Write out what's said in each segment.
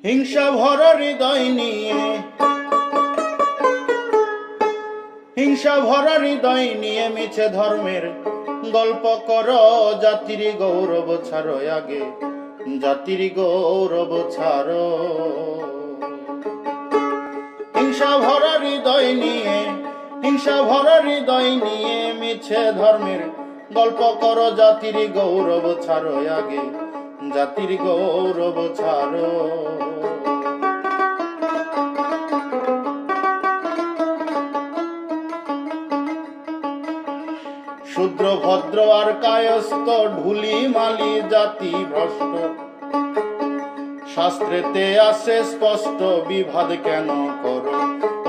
হিংসা ভরা হৃদয় নিয়ে, হিংসা ভরা হৃদয় নিয়ে মিছে ধর্মের গল্প করো। জাতির গৌরব ছাড়ো আগে, জাতির গৌরব ছাড়ো। হিংসা ভরা হৃদয় নিয়ে, হিংসা ভরা হৃদয় নিয়ে মিছে ধর্মের গল্প করো। জাতির গৌরব ছাড়ো আগে, জাতির গৌরব ছাড়ো। শূদ্র ভদ্র আর কায়স্থ ঢুলি মালি জাতি ভ্রষ্ট। শাস্ত্রেতে আছে স্পষ্ট, বিভাদ কেন করো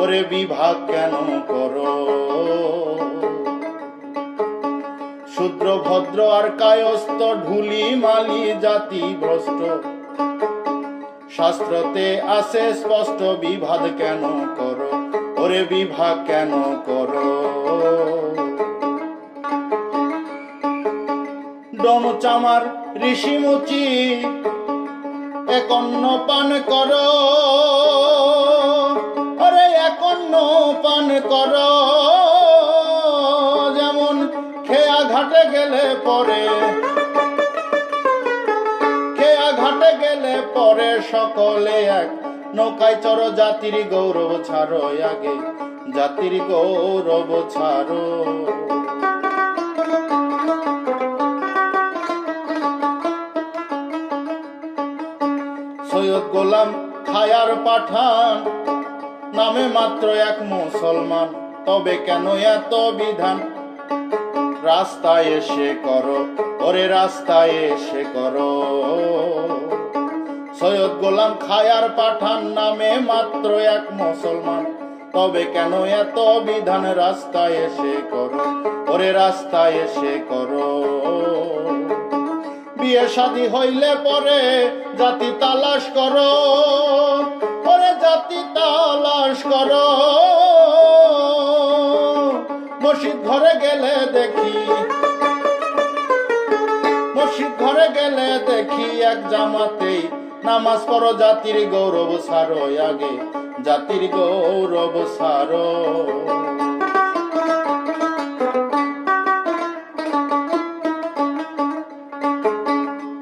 ওরে, বিভাগ কেন করো। শূদ্র ভদ্র আর কায়স্থ ঢুলি মালি জাতি ভ্রষ্ট। শাস্ত্রতে আছে স্পষ্ট, বিভাদ কেন করো ওরে, বিভাগ কেন করো। ডন চামার ঋষি মুচি এক অন্ন পান করো ওরে, এক অন্ন পান করো। যেমন খেয়া ঘাটে গেলে পরে, খেয়া ঘাটে গেলে পরে সকলে এক নৌকায় চড়ো। জাতির গৌরব ছাড়ো আগে, জাতির গৌরব ছাড়ো। সৈয়দ গোলাম খায়ার পাঠান নামে মাত্র এক মুসলমান, তবে কেন এত বিধান? রাস্তায় এসে করো ওরে, রাস্তায় এসে করো। সৈয়দ গোলাম খায়ার পাঠান নামে মাত্র এক মুসলমান, তবে কেন এত বিধান? রাস্তায় এসে করো ওরে, রাস্তায় এসে করো। বিয়ে শাদী হইলে পরে জাতি তালাশ করো ওরে, জাতি তালাশ করো। মসজিদ ঘরে গেলে দেখি, মসজিদ ঘরে গেলে দেখি এক জামাতেই নামাজ পড়ো। জাতির গৌরব ছাড়ো আগে, জাতির গৌরব ছাড়ো।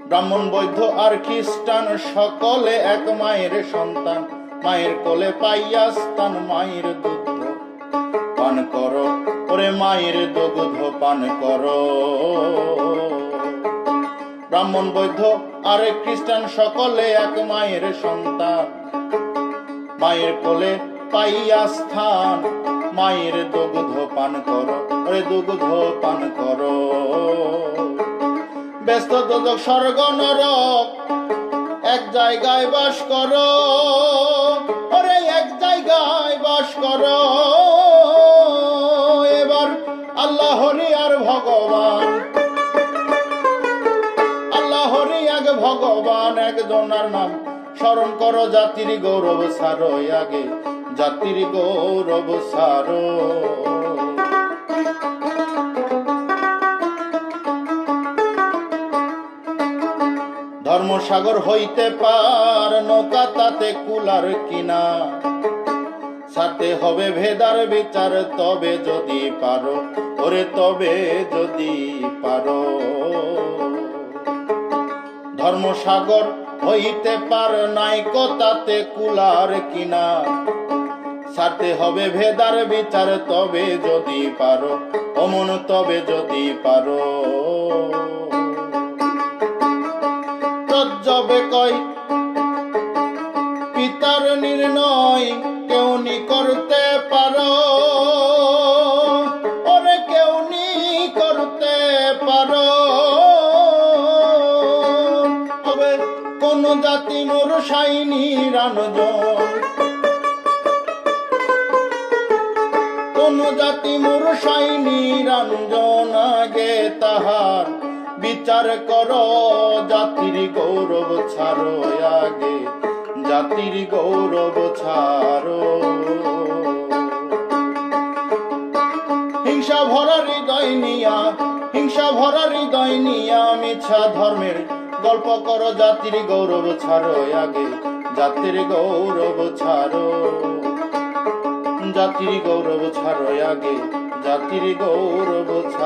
ব্রাহ্মণ বৈদ্য আর খ্রিস্টান সকলে এক মায়ের সন্তান। মায়ের কোলে পাইয়া স্থান, মায়ের দুগ্ধ পান করো ওরে, মায়ের দুগ্ধ পান করো। ব্রাহ্মণ বৈদ্য আর খ্রিস্টান সকলে এক মায়ের সন্তান। মায়ের কোলে পাইয়া স্থান, মায়ের দুগ্ধ পান করো ওরে, দুগ্ধ পান করো। ব্যস্ত দোজক স্বর্গ নরক এক জায়গায় বাস করো ওরে, এক জায়গায় বাস করো। এবার আল্লাহরই আর ভগবান, আল্লাহরই এক ভগবান, একজনার নাম স্মরণ করো। জাতির গৌরব ছাড়ো আগে, জাতির গৌরব ছাড়ো। ধর্মসাগর হইতে পার নৌকা, তাতে কুলার কিনা। সাথে হবে ভেদার বিচার, তবে যদি পারো ওরে, তবে যদি পারো। ধর্মসাগর হইতে পার নাইকো, তাতে কুলার কিনা। সাথে হবে ভেদার বিচার, তবে যদি পারো অমন, তবে যদি পারো। তজ্জবে কয় পিতার নির্ণয়, কেউ নি করতে পারো ওরে, কেউ নি করতে পারো। তবে কোন জাতি মুরসাইনি রানজন, কোন জাতি মুরসাইনি রানজন। আগে তাহার বিচার করো, জাতির গৌরব ছাড়ো আগে, জাতির গৌরব ছাড়ো। হিংসা ভরা হৃদয় নিয়া, হিংসা ভরা হৃদয় নিয়া মিছা ধর্মের গল্প করো। জাতির গৌরব ছাড়ো আগে, জাতির গৌরব ছাড়ো, জাতির গৌরব ছাড়ো আগে, জাতির গৌরব ছাড়ো।